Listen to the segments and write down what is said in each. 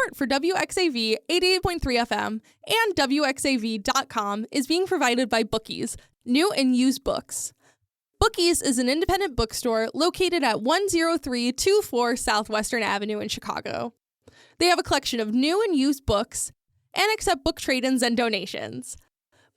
Support for WXAV 88.3 FM and WXAV.com is being provided by Bookies, new and used books. Bookies is an independent bookstore located at 10324 Southwestern Avenue in Chicago. They have a collection of new and used books and accept book trade-ins and donations.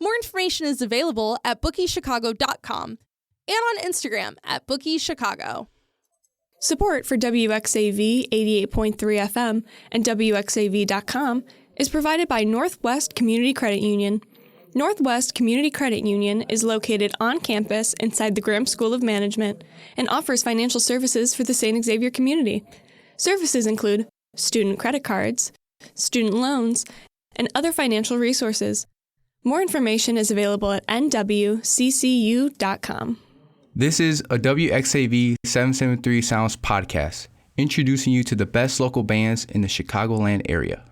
More information is available at bookieschicago.com and on Instagram at bookieschicago. Support for WXAV 88.3 FM and WXAV.com is provided by Northwest Community Credit Union. Northwest Community Credit Union is located on campus inside the Graham School of Management and offers financial services for the St. Xavier community. Services include student credit cards, student loans, and other financial resources. More information is available at nwccu.com. This is a WXAV 773 Sounds podcast, introducing you to the best local bands in the Chicagoland area.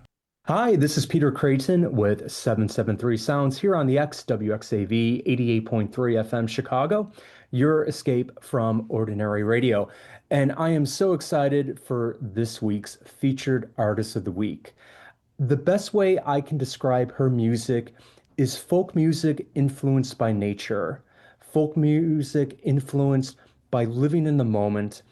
Hi, this is Peter Kreten with 773 Sounds here on the WXAV 88.3 FM Chicago, your escape from ordinary radio. And I am so excited for this week's featured artist of the week. The best way I can describe her music is folk music influenced by nature. Folk music influenced by living in the moment,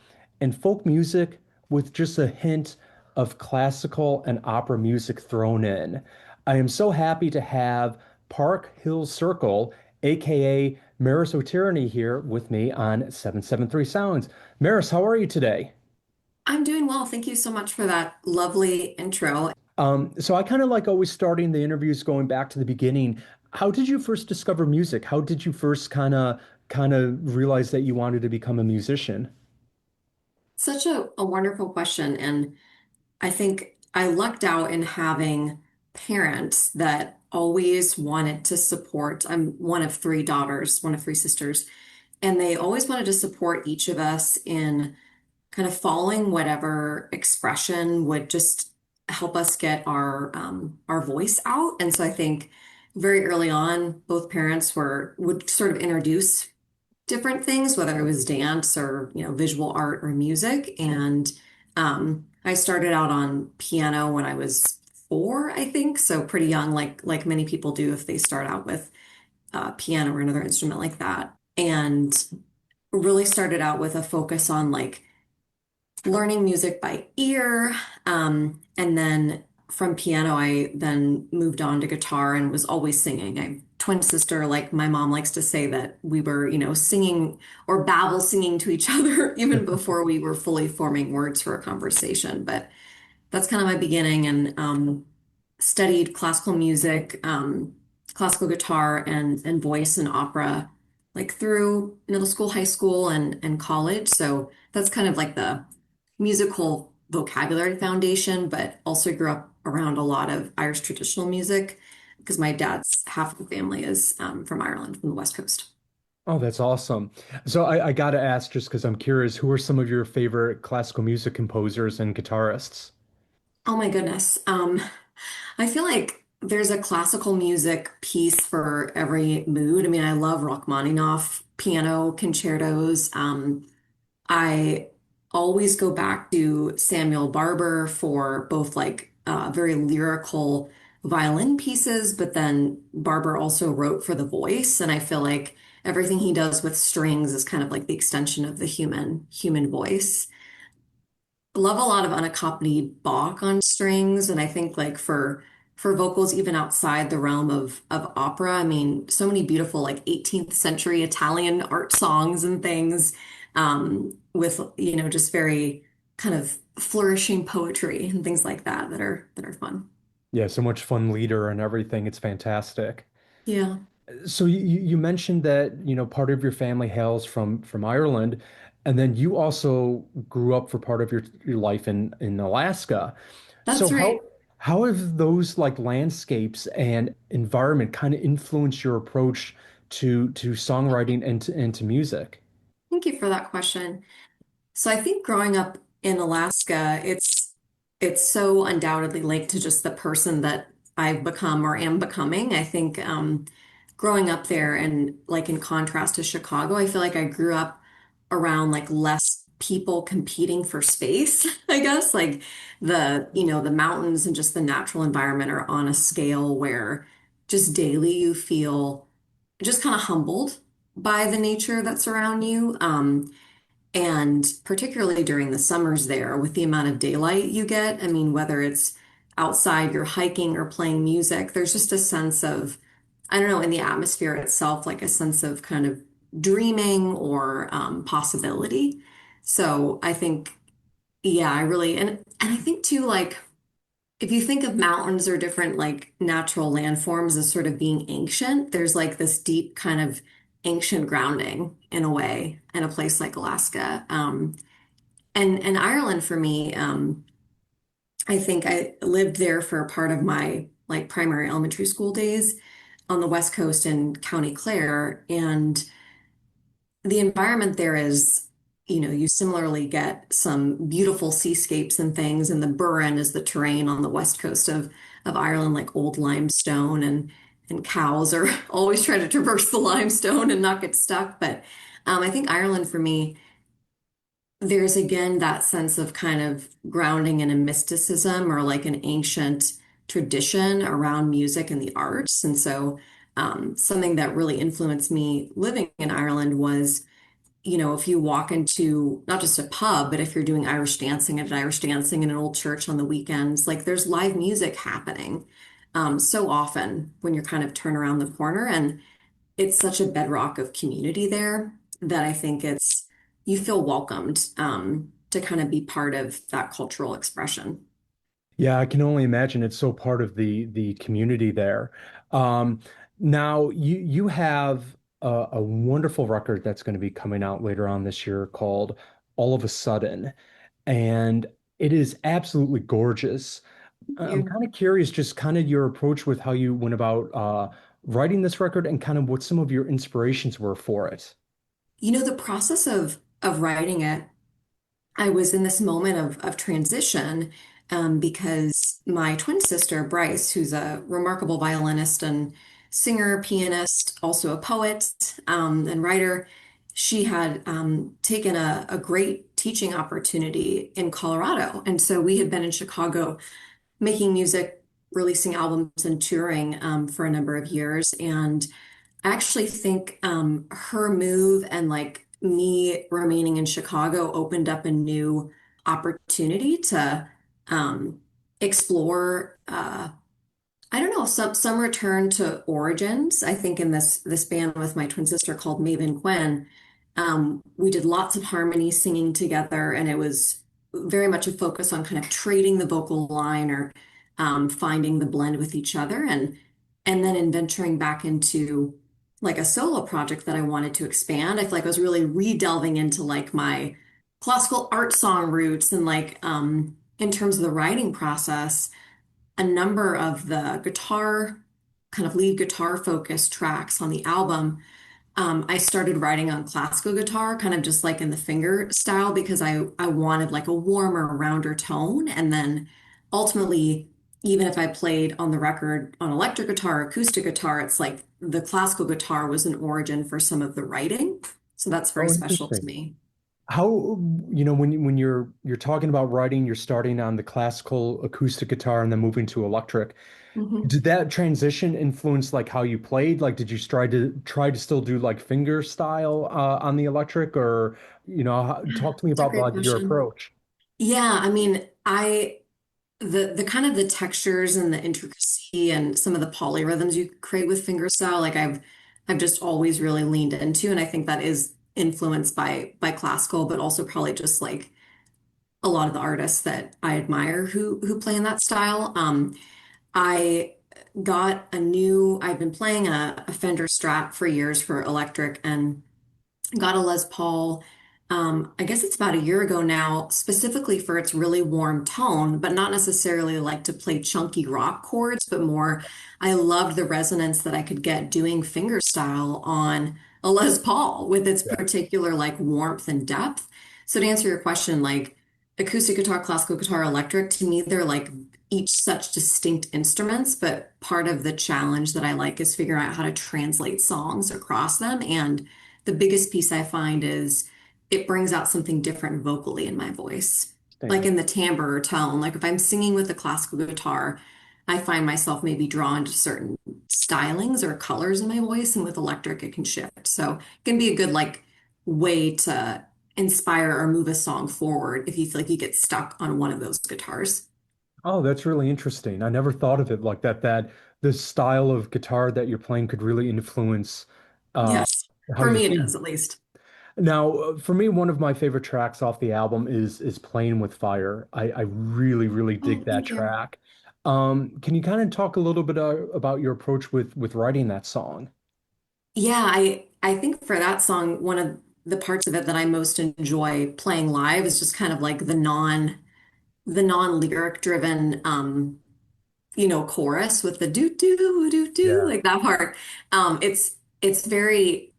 and folk music with just a hint of classical and opera music thrown in. I am so happy to have Park Hill Circle, aka Maris O'Tyranny, here with me on 773 Sounds. Maris, how are you today? I'm doing well. Thank you so much for that lovely intro. So I kind of like always starting the interviews going back to the beginning. How did you first discover music? How did you first kind of realize that you wanted to become a musician? Such a wonderful question. And I think I lucked out in having parents that always wanted to support. I'm one of three daughters, one of three sisters, and they always wanted to support each of us in kind of following whatever expression would just help us get our voice out. And so I think very early on, both parents would sort of introduce different things, whether it was dance or, visual art or music. And I started out on piano when I was 4, I think. So pretty young, like many people do if they start out with piano or another instrument like that. And really started out with a focus on like learning music by ear. And then from piano, I then moved on to guitar and was always singing. I have a twin sister, like my mom likes to say that we were, singing or babble singing to each other even before we were fully forming words for a conversation. But that's kind of my beginning, and studied classical music, classical guitar and voice and opera, like through middle school, high school, and college. So that's kind of like the musical vocabulary foundation, but also grew up around a lot of Irish traditional music because my dad's half of the family is from Ireland, from the West Coast. Oh, that's awesome. So I got to ask, just because I'm curious, who are some of your favorite classical music composers and guitarists? Oh my goodness. I feel like there's a classical music piece for every mood. I mean, I love Rachmaninoff piano concertos. I always go back to Samuel Barber for both like very lyrical violin pieces, but then Barber also wrote for the voice. And I feel like everything he does with strings is kind of like the extension of the human voice. I love a lot of unaccompanied Bach on strings. And I think like for vocals, even outside the realm of opera, I mean, so many beautiful like 18th century Italian art songs and things with, just very kind of flourishing poetry and things like that that are fun. Yeah, so much fun leader and everything. It's fantastic. Yeah. So you mentioned that, part of your family hails from Ireland, and then you also grew up for part of your life in Alaska. That's So right. how have those like landscapes and environment kind of influenced your approach to songwriting and to music? Thank you for that question. So I think growing up in Alaska, it's so undoubtedly linked to just the person that I've become or am becoming. I think growing up there and like in contrast to Chicago, I feel like I grew up around like less people competing for space, I guess. Like the mountains and just the natural environment are on a scale where just daily you feel just kind of humbled by the nature that's around you. And particularly during the summers there, with the amount of daylight you get, I mean, whether it's outside, you're hiking or playing music, there's just a sense of, I don't know, in the atmosphere itself, like a sense of kind of dreaming or possibility. So I think, yeah, I really, and I think too, like, if you think of mountains or different like natural landforms as sort of being ancient, there's like this deep kind of ancient grounding in a way in a place like Alaska. And Ireland for me, I think I lived there for a part of my like primary elementary school days on the West Coast in County Clare. And the environment there is, you similarly get some beautiful seascapes and things, and the Burren is the terrain on the west coast of Ireland, like old limestone, and cows are always trying to traverse the limestone and not get stuck. But I think Ireland for me, there's again that sense of kind of grounding in a mysticism or like an ancient tradition around music and the arts. And so something that really influenced me living in Ireland was, if you walk into not just a pub, but if you're doing Irish dancing at an Irish dancing in an old church on the weekends, like there's live music happening so often when you're kind of turn around the corner. And it's such a bedrock of community there that I think you feel welcomed to kind of be part of that cultural expression. Yeah, I can only imagine it's so part of the community there. Um, Now you have a wonderful record that's going to be coming out later on this year called All of a Sudden, and it is absolutely gorgeous. I'm You kind of curious, just kind of your approach with how you went about writing this record and kind of what some of your inspirations were for it. the process of writing it, I was in this moment of transition because my twin sister, Bryce, who's a remarkable violinist and singer, pianist, also a poet and writer, she had taken a great teaching opportunity in Colorado. And so we had been in Chicago making music, releasing albums, and touring for a number of years. And I actually think her move and like me remaining in Chicago opened up a new opportunity to explore. I don't know, some return to origins. I think in this band with my twin sister called Maeve Quinn, we did lots of harmony singing together, and it was very much a focus on kind of trading the vocal line or finding the blend with each other, and then in venturing back into like a solo project that I wanted to expand. I feel like I was really re-delving into like my classical art song roots and like in terms of the writing process a number of the guitar, kind of lead guitar focused tracks on the album, I started writing on classical guitar, kind of just like in the finger style, because I wanted like a warmer, rounder tone. And then ultimately, even if I played on the record on electric guitar, acoustic guitar, it's like the classical guitar was an origin for some of the writing. So that's very Oh, special to interesting. me. How, when you're talking about writing, you're starting on the classical acoustic guitar and then moving to electric. Mhm. Did that transition influence like how you played? Like, did you try to still do like finger style on the electric, or talk to me It's a about great like your question. approach? Yeah, I mean, the kind of the textures and the intricacy and some of the polyrhythms you create with fingerstyle, like I've just always really leaned into, and I think that is influenced by classical, but also probably just like a lot of the artists that I admire who play in that style. I I've been playing a Fender Strat for years for electric and got a Les Paul. I guess it's about a year ago now, specifically for its really warm tone, but not necessarily like to play chunky rock chords, but more, I loved the resonance that I could get doing fingerstyle on a Les Paul with its Yeah. particular like warmth and depth. So to answer your question, like acoustic guitar, classical guitar, electric, to me, they're like each such distinct instruments, but part of the challenge that I like is figuring out how to translate songs across them. And the biggest piece I find is it brings out something different vocally in my voice. Like Same. in the timbre or tone. Like if I'm singing with a classical guitar, I find myself maybe drawn to certain stylings or colors in my voice, and with electric it can shift. So it can be a good like way to inspire or move a song forward if you feel like you get stuck on one of those guitars. Oh, that's really interesting. I never thought of it like that, that the style of guitar that you're playing could really influence uh, Yes, how for you me it sing. does at least. Now, for me, one of my favorite tracks off the album is "Playing with Fire." I really, really dig Oh, that thank you. track. Can you kind of talk a little bit about your approach with writing that song? Yeah, I think for that song, one of the parts of it that I most enjoy playing live is just kind of like the non-lyric driven chorus with the do do do do Yeah. like that part. It's very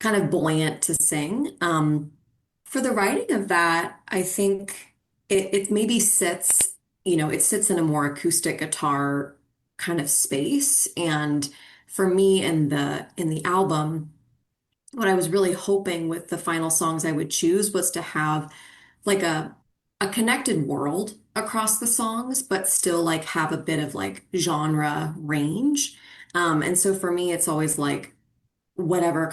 kind of buoyant to sing. For the writing of that, I think it maybe sits, it sits in a more acoustic guitar kind of space. And for me in the album, what I was really hoping with the final songs I would choose was to have like a connected world across the songs, but still like have a bit of like genre range. And so for me, it's always like whatever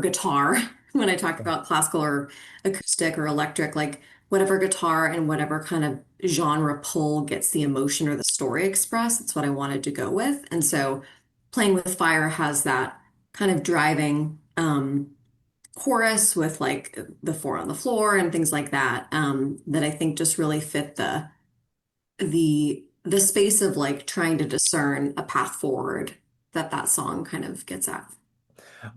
guitar, when I talk about classical or acoustic or electric, like whatever guitar and whatever kind of genre pull gets the emotion or the story expressed, that's what I wanted to go with. And so Playing with Fire has that kind of driving chorus with like the four on the floor and things like that, that I think just really fit the space of like trying to discern a path forward that song kind of gets at.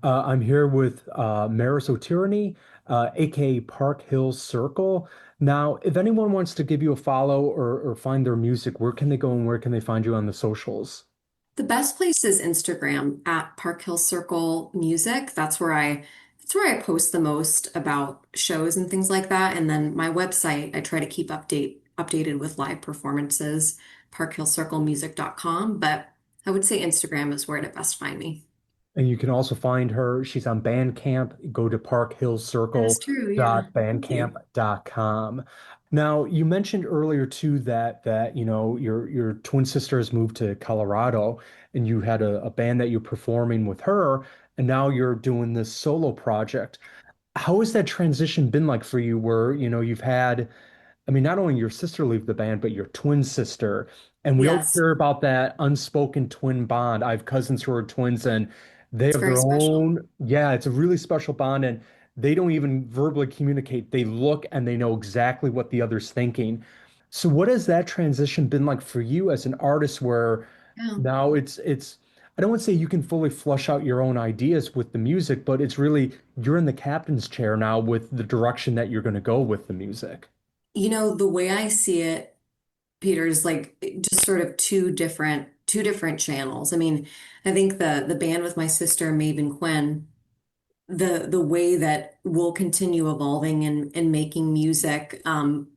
I'm here with Marisol Tyranny, aka Park Hill Circle. Now, if anyone wants to give you a follow or find their music, where can they go and where can they find you on the socials? The best place is Instagram at Park Hill Circle Music. That's where I post the most about shows and things like that. And then my website, I try to keep updated with live performances, parkhillcirclemusic.com. But I would say Instagram is where to best find me. And you can also find her. She's on Bandcamp. Go to That is true, yeah. Thank you. parkhillcircle.bandcamp.com. Now, you mentioned earlier too that your twin sister has moved to Colorado and you had a band that you're performing with her, and now you're doing this solo project. How has that transition been like for you where, you've had I mean, not only your sister leave the band, but your twin sister. And we always Yes, hear about that unspoken twin bond. I have cousins who are twins and they it's have very their special. own, yeah, it's a really special bond. And they don't even verbally communicate. They look and they know exactly what the other's thinking. So what has that transition been like for you as an artist where Yeah. now I don't want to say you can fully flush out your own ideas with the music, but it's really you're in the captain's chair now with the direction that you're going to go with the music. The way I see it, Peter, is like just sort of two different channels. I mean, I think the band with my sister, Maeve Quinn, the way that we'll continue evolving and making music,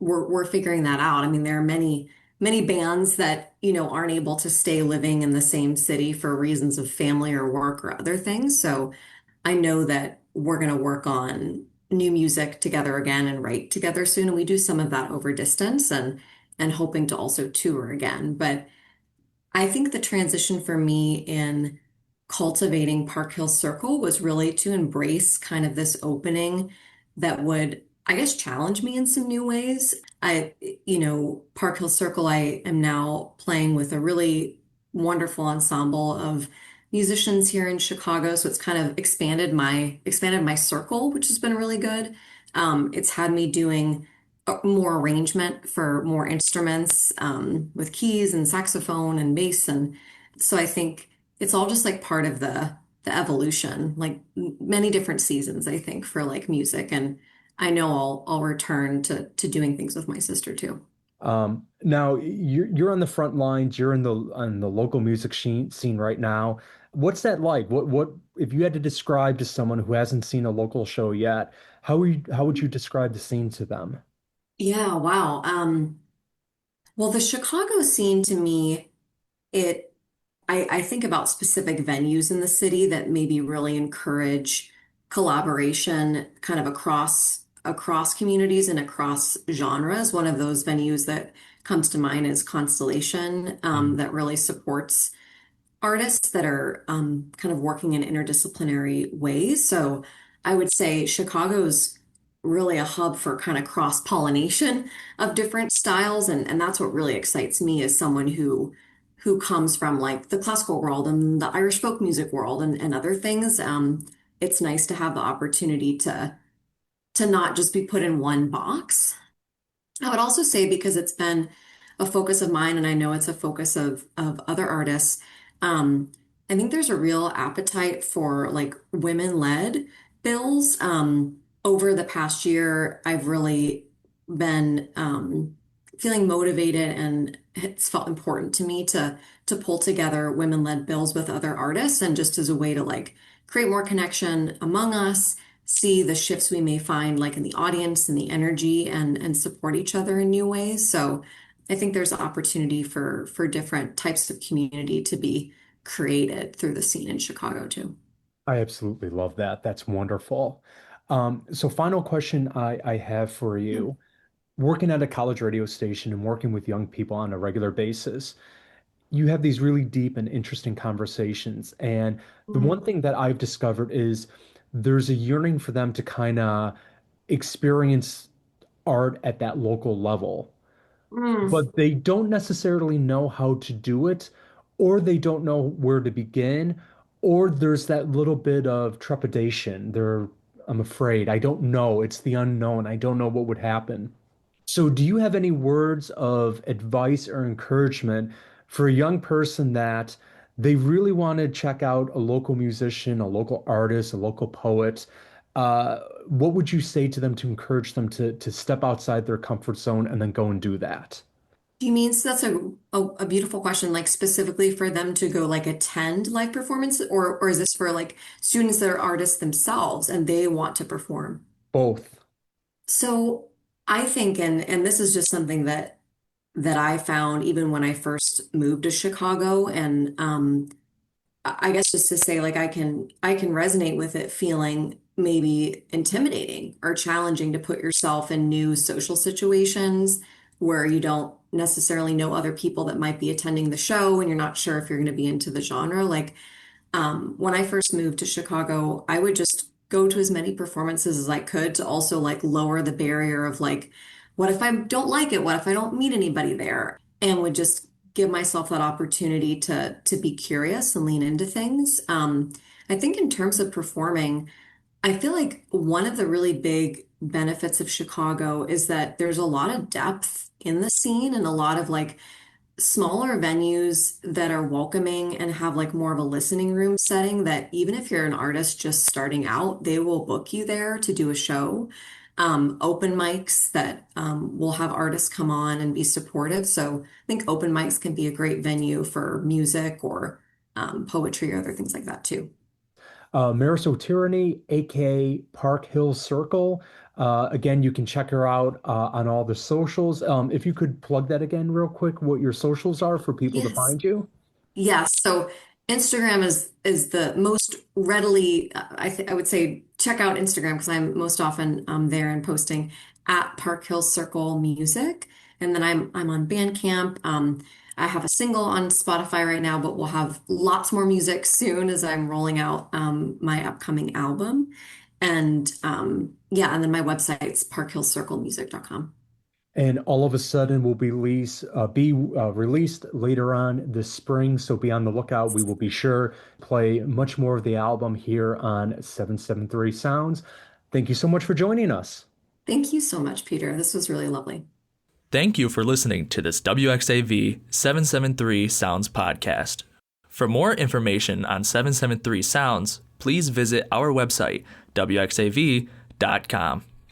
we're figuring that out. I mean, there are many bands that, aren't able to stay living in the same city for reasons of family or work or other things. So I know that we're going to work on new music together again and write together soon. And we do some of that over distance and hoping to also tour again. But I think the transition for me in cultivating Park Hill Circle was really to embrace kind of this opening that would, I guess, challenge me in some new ways. Park Hill Circle, I am now playing with a really wonderful ensemble of musicians here in Chicago. So it's kind of expanded my circle, which has been really good. It's had me doing more arrangement for more instruments, with keys and saxophone and bass. And so I think it's all just like part of the evolution, like many different seasons, I think, for like music. And I know I'll return to doing things with my sister too. Now you're on the front lines, you're in the on the local music scene right now. What's that like? What if you had to describe to someone who hasn't seen a local show yet, how would you describe the scene to them? Yeah, wow. Well, the Chicago scene to me, it I think about specific venues in the city that maybe really encourage collaboration kind of across communities and across genres. One of those venues that comes to mind is Constellation, that really supports artists that are kind of working in interdisciplinary ways. So I would say Chicago's really a hub for kind of cross-pollination of different styles. And that's what really excites me as someone who comes from like the classical world and the Irish folk music world and other things. It's nice to have the opportunity to not just be put in one box. I would also say, because it's been a focus of mine, and I know it's a focus of other artists, I think there's a real appetite for like women-led bills. Over the past year, I've really been feeling motivated, and it's felt important to me to pull together women-led bills with other artists, and just as a way to like create more connection among us, see the shifts we may find like in the audience and the energy, and support each other in new ways. So I think there's an opportunity for different types of community to be created through the scene in Chicago too. I absolutely love that. That's wonderful. So final question I have for Yeah. you. Working at a college radio station and working with young people on a regular basis, you have these really deep and interesting conversations. And the Mm. one thing that I've discovered is there's a yearning for them to kind of experience art at that local level, Mm. but they don't necessarily know how to do it, or they don't know where to begin, or there's that little bit of trepidation. I'm afraid, I don't know. It's the unknown. I don't know what would happen. So, do you have any words of advice or encouragement for a young person that they really want to check out a local musician, a local artist, a local poet? What would you say to them to encourage them to step outside their comfort zone and then go and do that? Do you mean, so that's a beautiful question, like specifically for them to go like attend live performance, or is this for like students that are artists themselves and they want to perform? Both. So I think, and this is just something that I found even when I first moved to Chicago, and I guess just to say like I can resonate with it feeling maybe intimidating or challenging to put yourself in new social situations where you don't necessarily know other people that might be attending the show, and you're not sure if you're going to be into the genre. Like when I first moved to Chicago, I would just go to as many performances as I could to also like lower the barrier of like, what if I don't like it? What if I don't meet anybody there? And would just give myself that opportunity to be curious and lean into things. I think in terms of performing, I feel like one of the really big benefits of Chicago is that there's a lot of depth in the scene, and a lot of like smaller venues that are welcoming and have like more of a listening room setting, that even if you're an artist just starting out, they will book you there to do a show. Open mics that will have artists come on and be supportive. So I think open mics can be a great venue for music or poetry or other things like that too. Marisol Tyranny, aka Park Hill Circle. Again, you can check her out on all the socials. If you could plug that again real quick, what your socials are for people to Yes. find you. Yes, so Instagram is the most readily, I would say check out Instagram, because I'm most often there and posting at Park Hill Circle Music, and then I'm on Bandcamp. I have a single on Spotify right now, but we'll have lots more music soon as I'm rolling out my upcoming album, and yeah, and then my website's parkhillcirclemusic.com. And all of a sudden will be released later on this spring. So be on the lookout. We will be sure to play much more of the album here on 773 Sounds. Thank you so much for joining us. Thank you so much, Peter. This was really lovely. Thank you for listening to this WXAV 773 Sounds podcast. For more information on 773 Sounds, please visit our website, wxav.com.